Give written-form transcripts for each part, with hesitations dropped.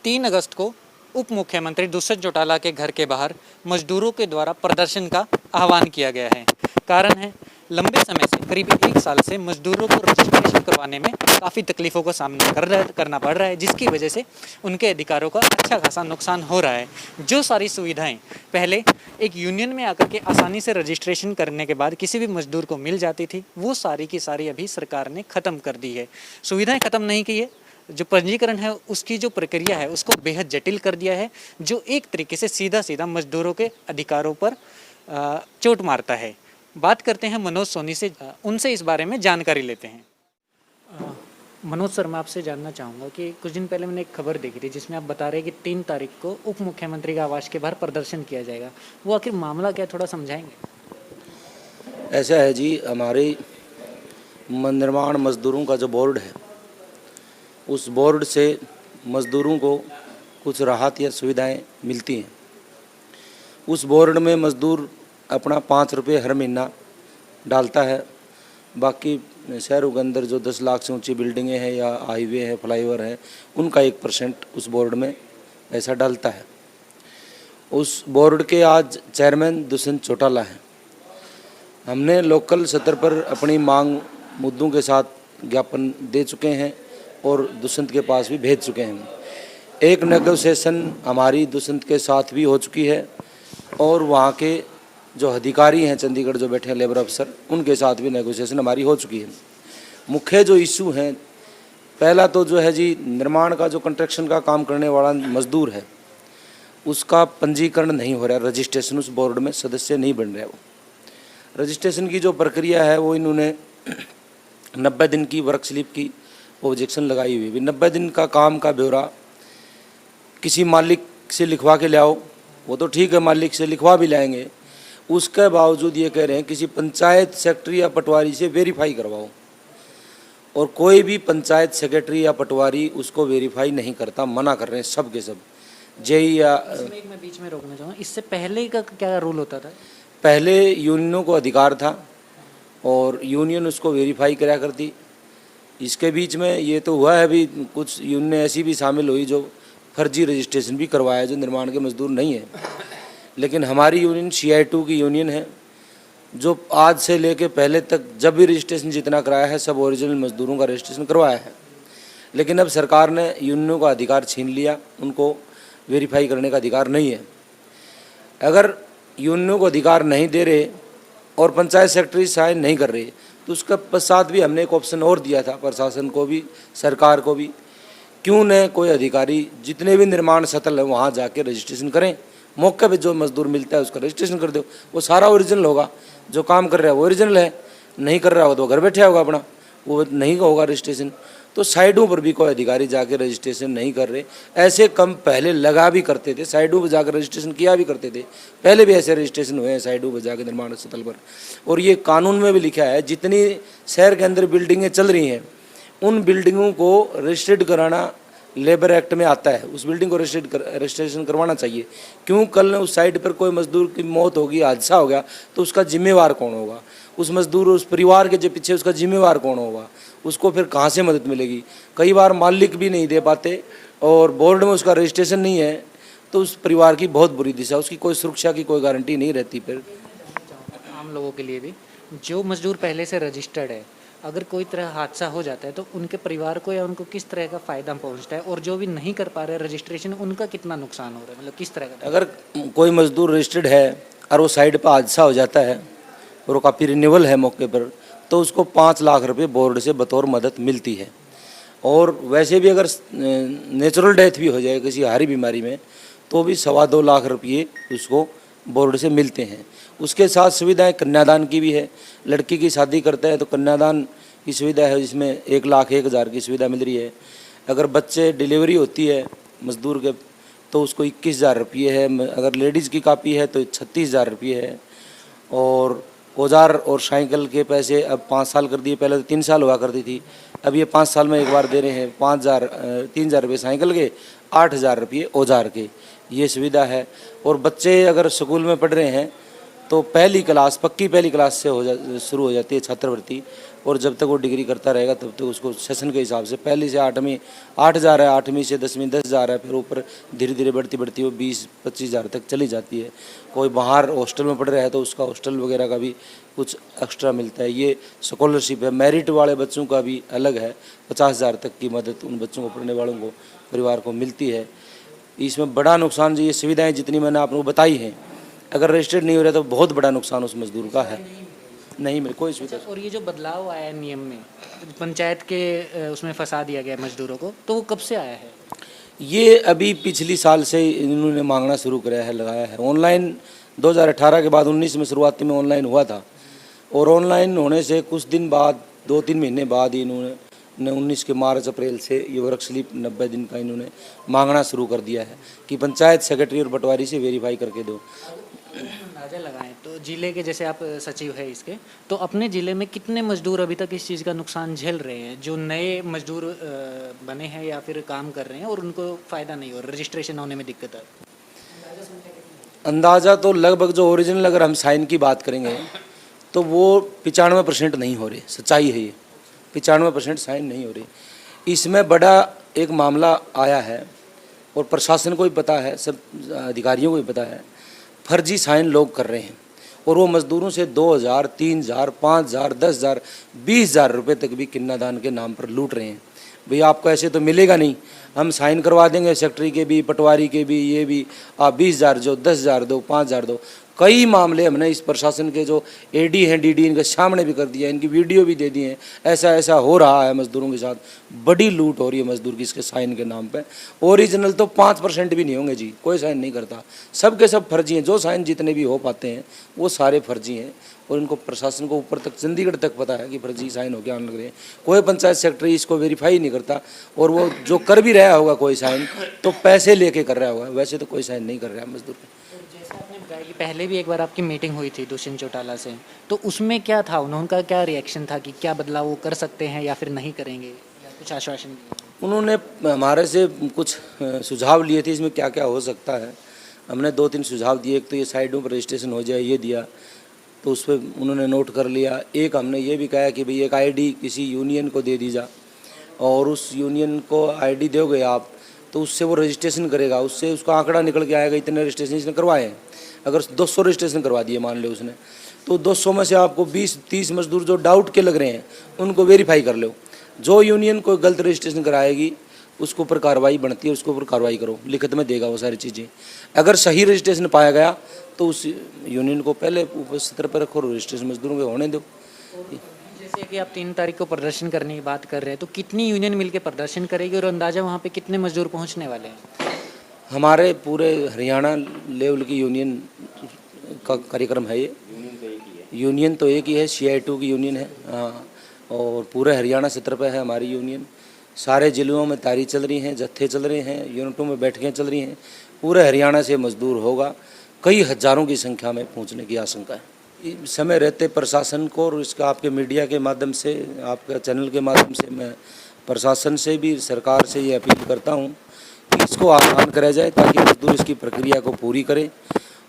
3 अगस्त को उप मुख्यमंत्री दुष्यंत चौटाला के घर के बाहर मजदूरों के द्वारा प्रदर्शन का आह्वान किया गया है। कारण है, लंबे समय से करीब 1 साल से मजदूरों को रजिस्ट्रेशन करवाने में काफ़ी तकलीफ़ों का सामना करना पड़ रहा है, जिसकी वजह से उनके अधिकारों का अच्छा खासा नुकसान हो रहा है। जो सारी सुविधाएं पहले एक यूनियन में आकर के आसानी से रजिस्ट्रेशन करने के बाद किसी भी मजदूर को मिल जाती थी, वो सारी की सारी अभी सरकार ने ख़त्म कर दी है। सुविधाएं ख़त्म नहीं की है, जो पंजीकरण है उसकी जो प्रक्रिया है उसको बेहद जटिल कर दिया है, जो एक तरीके से सीधा सीधा मजदूरों के अधिकारों पर चोट मारता है। बात करते हैं मनोज सोनी से, उनसे इस बारे में जानकारी लेते हैं। मनोज सर, मैं आपसे जानना चाहूँगा कि कुछ दिन पहले मैंने एक खबर देखी थी जिसमें आप बता रहे हैं कि 3 तारीख को उप मुख्यमंत्री के आवास के बाहर प्रदर्शन किया जाएगा। वो आखिर मामला क्या, थोड़ा समझाएंगे? ऐसा है जी, हमारे निर्माण मजदूरों का जो बोर्ड है, उस बोर्ड से मजदूरों को कुछ राहत या सुविधाएं मिलती हैं। उस बोर्ड में मजदूर अपना 5 रुपये हर महीना डालता है। बाकी शहरों के अंदर जो 10 लाख से ऊंची बिल्डिंगें हैं या हाईवे है, फ्लाईओवर है, उनका 1% उस बोर्ड में पैसा डालता है। उस बोर्ड के आज चेयरमैन दुष्यंत चौटाला हैं। हमने लोकल स्तर पर अपनी मांग मुद्दों के साथ ज्ञापन दे चुके हैं और दुष्यंत के पास भी भेज चुके हैं। एक नेगोशिएशन हमारी दुष्यंत के साथ भी हो चुकी है और वहाँ के जो अधिकारी हैं चंडीगढ़ जो बैठे हैं लेबर अफसर, उनके साथ भी नेगोशिएशन हमारी हो चुकी है। मुख्य जो इशू हैं, पहला तो जो है जी, निर्माण का जो कंस्ट्रक्शन का काम करने वाला मजदूर है उसका पंजीकरण नहीं हो रहा है, रजिस्ट्रेशन उस बोर्ड में सदस्य नहीं बन रहा है। वो रजिस्ट्रेशन की जो प्रक्रिया है वो इन्होंने 90 दिन की वर्क स्लिप की ऑब्जेक्शन लगाई हुई। 90 दिन का काम का ब्यौरा किसी मालिक से लिखवा के ले आओ, वो तो ठीक है, मालिक से लिखवा भी लाएंगे, उसके बावजूद ये कह रहे हैं किसी पंचायत सेक्रेटरी या पटवारी से वेरीफाई करवाओ, और कोई भी पंचायत सेक्रेटरी या पटवारी उसको वेरीफाई नहीं करता, मना कर रहे हैं सब के सब। जेई या मैं बीच में रोकना चाहूँगा, इससे पहले का क्या रूल होता था? पहले यूनियनों को अधिकार था और यूनियन उसको वेरीफाई कराया करती। इसके बीच में ये तो हुआ है, अभी कुछ यूनियन ऐसी भी शामिल हुई जो फर्जी रजिस्ट्रेशन भी करवाया, जो निर्माण के मजदूर नहीं है। लेकिन हमारी यूनियन CI2 की यूनियन है, जो आज से लेके पहले तक जब भी रजिस्ट्रेशन जितना कराया है सब ओरिजिनल मजदूरों का रजिस्ट्रेशन करवाया है। लेकिन अब सरकार ने यूनियनों का अधिकार छीन लिया, उनको वेरीफाई करने का अधिकार नहीं है। अगर यूनियनों को अधिकार नहीं दे रहे और पंचायत सेक्रेटरी साइन नहीं कर रहे, तो उसका पश्चात भी हमने एक ऑप्शन और दिया था प्रशासन को भी, सरकार को भी, क्यों न कोई अधिकारी जितने भी निर्माण स्थल है वहाँ जाके रजिस्ट्रेशन करें। मौके पे जो मजदूर मिलता है उसका रजिस्ट्रेशन कर दो, वो सारा ओरिजिनल होगा। जो काम कर रहा है वो ओरिजिनल है, नहीं कर रहा होगा तो घर बैठे होगा अपना, वो नहीं होगा रजिस्ट्रेशन। तो साइडों पर भी कोई अधिकारी जाके रजिस्ट्रेशन नहीं कर रहे। ऐसे कम पहले लगा भी करते थे, साइडों पर जाकर रजिस्ट्रेशन किया भी करते थे। पहले भी ऐसे रजिस्ट्रेशन हुए हैं साइडों पर जाकर निर्माण स्थल पर, और ये कानून में भी लिखा है जितनी शहर के अंदर बिल्डिंगें चल रही हैं उन बिल्डिंगों को रजिस्टर्ड कराना लेबर एक्ट में आता है। उस बिल्डिंग को रजिस्ट्रेशन करवाना चाहिए। क्यों, कल उस साइड पर कोई मजदूर की मौत होगी, हादसा हो गया, तो उसका जिम्मेवार कौन होगा? उस मजदूर, उस परिवार के जो पीछे उसका जिम्मेवार कौन होगा? उसको फिर कहाँ से मदद मिलेगी? कई बार मालिक भी नहीं दे पाते और बोर्ड में उसका रजिस्ट्रेशन नहीं है, तो उस परिवार की बहुत बुरी दिशा, उसकी कोई सुरक्षा की कोई गारंटी नहीं रहती। फिर आम लोगों के लिए भी, जो मजदूर पहले से रजिस्टर्ड है, अगर कोई तरह हादसा हो जाता है तो उनके परिवार को या उनको किस तरह का फ़ायदा पहुंचता है, और जो भी नहीं कर पा रहे रजिस्ट्रेशन, उनका कितना नुकसान हो रहा है, मतलब किस तरह का? अगर कोई मजदूर रजिस्टर्ड है और वो साइड पर हादसा हो जाता है और वो काफ़ी रिन्यूअल है मौके पर, तो उसको 5 लाख रुपये बोर्ड से बतौर मदद मिलती है। और वैसे भी अगर नेचुरल डेथ भी हो जाए किसी हारी बीमारी में, तो भी 2.25 लाख रुपये उसको बोर्ड से मिलते हैं। उसके साथ सुविधाएं कन्यादान की भी है। लड़की की शादी करते हैं तो कन्यादान की सुविधा है, जिसमें 1,01,000 की सुविधा मिल रही है। अगर बच्चे डिलीवरी होती है मजदूर के तो उसको 21,000 रुपये है। अगर लेडीज़ की कापी है तो 36,000 रुपये है। और औजार और साइकिल के पैसे अब 5 साल कर दिए, पहले तो 3 साल हुआ करती थी, अब ये 5 साल में एक बार दे रहे हैं। 3,000 रुपये साइकिल के, 8,000 रुपये औजार के, ये सुविधा है। और बच्चे अगर स्कूल में पढ़ रहे हैं तो पहली क्लास, पक्की पहली क्लास से शुरू हो जाती है छात्रवृत्ति, और जब तक वो डिग्री करता रहेगा तब तक उसको सेशन के हिसाब से पहली से 8वीं 8,000 है, 8वीं से 10वीं 10,000 है, फिर ऊपर धीरे धीरे बढ़ती बढ़ती वो 20-25,000 तक चली जाती है। कोई बाहर हॉस्टल में पढ़ रहा है तो उसका हॉस्टल वगैरह का भी कुछ एक्स्ट्रा मिलता है। ये स्कॉलरशिप है। मेरिट वाले बच्चों का भी अलग है, 50,000 तक की मदद उन बच्चों को, पढ़ने वालों को, परिवार को मिलती है। इसमें बड़ा नुकसान जो ये सुविधाएँ जितनी मैंने आप लोगों को बताई हैं, अगर रजिस्टर्ड नहीं हो रहा तो बहुत बड़ा नुकसान उस मजदूर का है। नहीं मेरे कोई सुविधा। और ये जो बदलाव आया है नियम में, पंचायत के उसमें फंसा दिया गया मजदूरों को, तो वो कब से आया है? ये अभी पिछली साल से इन्होंने मांगना शुरू कराया है, लगाया है। ऑनलाइन 2018 के बाद 19 में शुरुआती में ऑनलाइन हुआ था, और ऑनलाइन होने से कुछ दिन बाद, 2-3 महीने बाद ही इन्होंने 19 के मार्च अप्रैल से ये वर्क स्लिप 90 दिन का इन्होंने मांगना शुरू कर दिया है कि पंचायत सेक्रेटरी और पटवारी से वेरीफाई करके दो। अंदाजा लगाएं तो जिले के, जैसे आप सचिव है इसके, तो अपने जिले में कितने मजदूर अभी तक इस चीज़ का नुकसान झेल रहे हैं, जो नए मजदूर बने हैं या फिर काम कर रहे हैं और उनको फ़ायदा नहीं हो रहा, रजिस्ट्रेशन होने में दिक्कत है? अंदाज़ा तो लगभग, जो ओरिजिनल अगर हम साइन की बात करेंगे तो वो 95% नहीं हो रही। सच्चाई है ये, 95% साइन नहीं हो रही। इसमें बड़ा एक मामला आया है और प्रशासन को भी पता है, सब अधिकारियों को भी पता है, फर्जी साइन लोग कर रहे हैं और वो मजदूरों से 2,000, 3,000, 5,000, 10,000, 20,000 रुपये तक भी किन्नादान के नाम पर लूट रहे हैं। भैया आपको ऐसे तो मिलेगा नहीं, हम साइन करवा देंगे सेक्रेटरी के भी, पटवारी के भी, ये भी, आप 20,000 जो 10,000 दो, 5,000 दो। कई मामले हमने इस प्रशासन के जो एडी हैं, डीडी, इनके सामने भी कर दिया, इनकी वीडियो भी दे दी है। ऐसा ऐसा हो रहा है मजदूरों के साथ, बड़ी लूट हो रही है मजदूर की इसके साइन के नाम पे। ओरिजिनल तो 5% भी नहीं होंगे जी, कोई साइन नहीं करता, सब के सब फर्जी हैं। जो साइन जितने भी हो पाते हैं वो सारे फर्जी हैं, और इनको प्रशासन को ऊपर तक, चंडीगढ़ तक पता है कि फर्जी साइन हो गया आने लग रहे हैं। कोई पंचायत सेक्रेटरी इसको वेरीफाई नहीं करता, और वो जो कर भी रहा होगा कोई साइन तो पैसे लेके कर रहा होगा, वैसे तो कोई साइन नहीं कर रहा है मजदूर पे। जैसा आपने बताया कि पहले भी एक बार आपकी मीटिंग हुई थी दुष्यंत चौटाला से, तो उसमें क्या था, उनका क्या रिएक्शन था कि क्या बदलाव वो कर सकते हैं या फिर नहीं करेंगे, या कुछ आश्वासन दिया? उन्होंने हमारे से कुछ सुझाव लिए थे इसमें क्या क्या हो सकता है। हमने 2-3 सुझाव दिए। एक तो ये साइडों पर रजिस्ट्रेशन हो जाए, ये दिया, तो उस पर उन्होंने नोट कर लिया। एक हमने ये भी कहा कि भाई एक आईडी किसी यूनियन को दे दीजा, और उस यूनियन को आईडी दोगे आप तो उससे वो रजिस्ट्रेशन करेगा, उससे उसका आंकड़ा निकल के आएगा इतने रजिस्ट्रेशन इसने करवाए हैं। अगर 200 रजिस्ट्रेशन करवा दिए मान लो उसने, तो 200 में से आपको 20-30 मजदूर जो डाउट के लग रहे हैं उनको वेरीफाई कर लो। जो यूनियन कोई गलत रजिस्ट्रेशन कराएगी उसके ऊपर कार्रवाई बनती है, उसके ऊपर कार्रवाई करो, लिखित में देगा वो सारी चीज़ें। अगर सही रजिस्ट्रेशन पाया गया तो उस यूनियन को पहले ऊपर सत्र पर रखो, रजिस्ट्रेशन मजदूरों के होने दो। जैसे कि आप 3 तारीख को प्रदर्शन करने की बात कर रहे हैं, तो कितनी यूनियन मिलकर प्रदर्शन करेगी और अंदाजा वहाँ पे कितने मजदूर पहुँचने वाले हैं? हमारे पूरे हरियाणा लेवल की यूनियन का कार्यक्रम है ये। यूनियन तो एक ही है, CI2 की यूनियन है, हाँ, और पूरे हरियाणा सत्र पे है हमारी यूनियन। सारे जिलों में तारी चल रही हैं, जत्थे चल रहे हैं, यूनिटों में बैठकें चल रही हैं। पूरे हरियाणा से मजदूर होगा, कई हजारों की संख्या में पहुंचने की आशंका है। समय रहते प्रशासन को, और इसका आपके मीडिया के माध्यम से, आपके चैनल के माध्यम से मैं प्रशासन से भी, सरकार से ये अपील करता हूँ कि इसको आसान कराया जाए ताकि मजदूर इसकी प्रक्रिया को पूरी करें।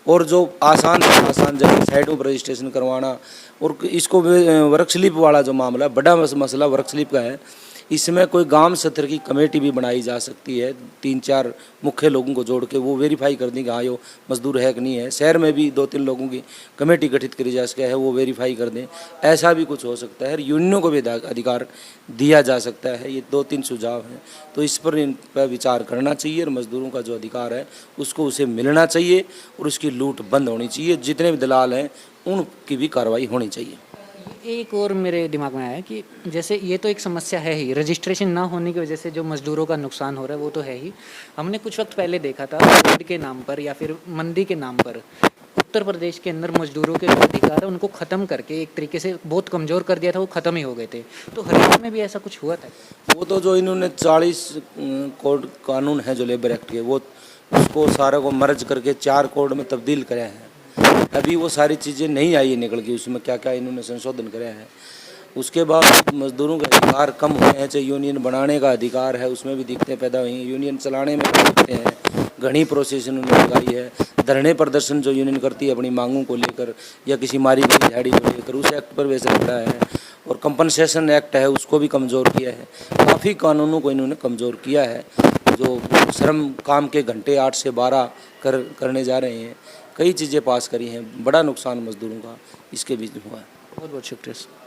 और जो आसान जगह साइडों पर रजिस्ट्रेशन करवाना, और इसको वर्क स्लिप वाला जो मामला, बड़ा मसला वर्क स्लिप का है, इसमें कोई गांव सत्र की कमेटी भी बनाई जा सकती है, 3-4 मुख्य लोगों को जोड़ के वो वेरीफाई कर दें कि हाँ यो मजदूर है कि नहीं है। शहर में भी 2-3 लोगों की कमेटी गठित करी जा सके है, वो वेरीफाई कर दें, ऐसा भी कुछ हो सकता है। यूनियनों को भी अधिकार दिया जा सकता है। ये 2-3 सुझाव हैं, तो इन पर विचार करना चाहिए, और मजदूरों का जो अधिकार है उसको उसे मिलना चाहिए, और उसकी लूट बंद होनी चाहिए। जितने भी दलाल हैं उनकी भी कार्रवाई होनी चाहिए। एक और मेरे दिमाग में आया कि जैसे ये तो एक समस्या है ही, रजिस्ट्रेशन ना होने की वजह से जो मजदूरों का नुकसान हो रहा है वो तो है ही। हमने कुछ वक्त पहले देखा था कोविड के नाम पर या फिर मंदी के नाम पर उत्तर प्रदेश के अंदर मजदूरों के जो अधिकार है उनको ख़त्म करके एक तरीके से बहुत कमज़ोर कर दिया था, वो ख़त्म ही हो गए थे। तो हरियाणा में भी ऐसा कुछ हुआ था? वो तो जो इन्होंने 40 कोड कानून है जो लेबर एक्ट के, वो उसको सारा को मर्ज करके 4 कोड में तब्दील कराया है। अभी वो सारी चीज़ें नहीं आई है निकल के, उसमें क्या क्या इन्होंने संशोधन कराया है। उसके बाद मजदूरों के अधिकार कम हुए हैं, चाहे यूनियन बनाने का अधिकार है उसमें भी दिक्कतें पैदा हुई हैं, यूनियन चलाने में भी दिक्कतें हैं, घनी प्रोसेस उन्होंने लगाई है। धरने प्रदर्शन जो यूनियन करती है अपनी मांगों को लेकर या किसी मारी गई दिहाड़ी को लेकर, उस एक्ट पर वैसे लड़ा है। और कंपनसेशन एक्ट है उसको भी कमज़ोर किया है। काफ़ी कानूनों को इन्होंने कमज़ोर किया है। जो श्रम काम के घंटे 8 से 12 करने जा रहे हैं, कई चीज़ें पास करी हैं। बड़ा नुकसान मजदूरों का इसके बीच में हुआ है। बहुत बहुत शुक्रिया।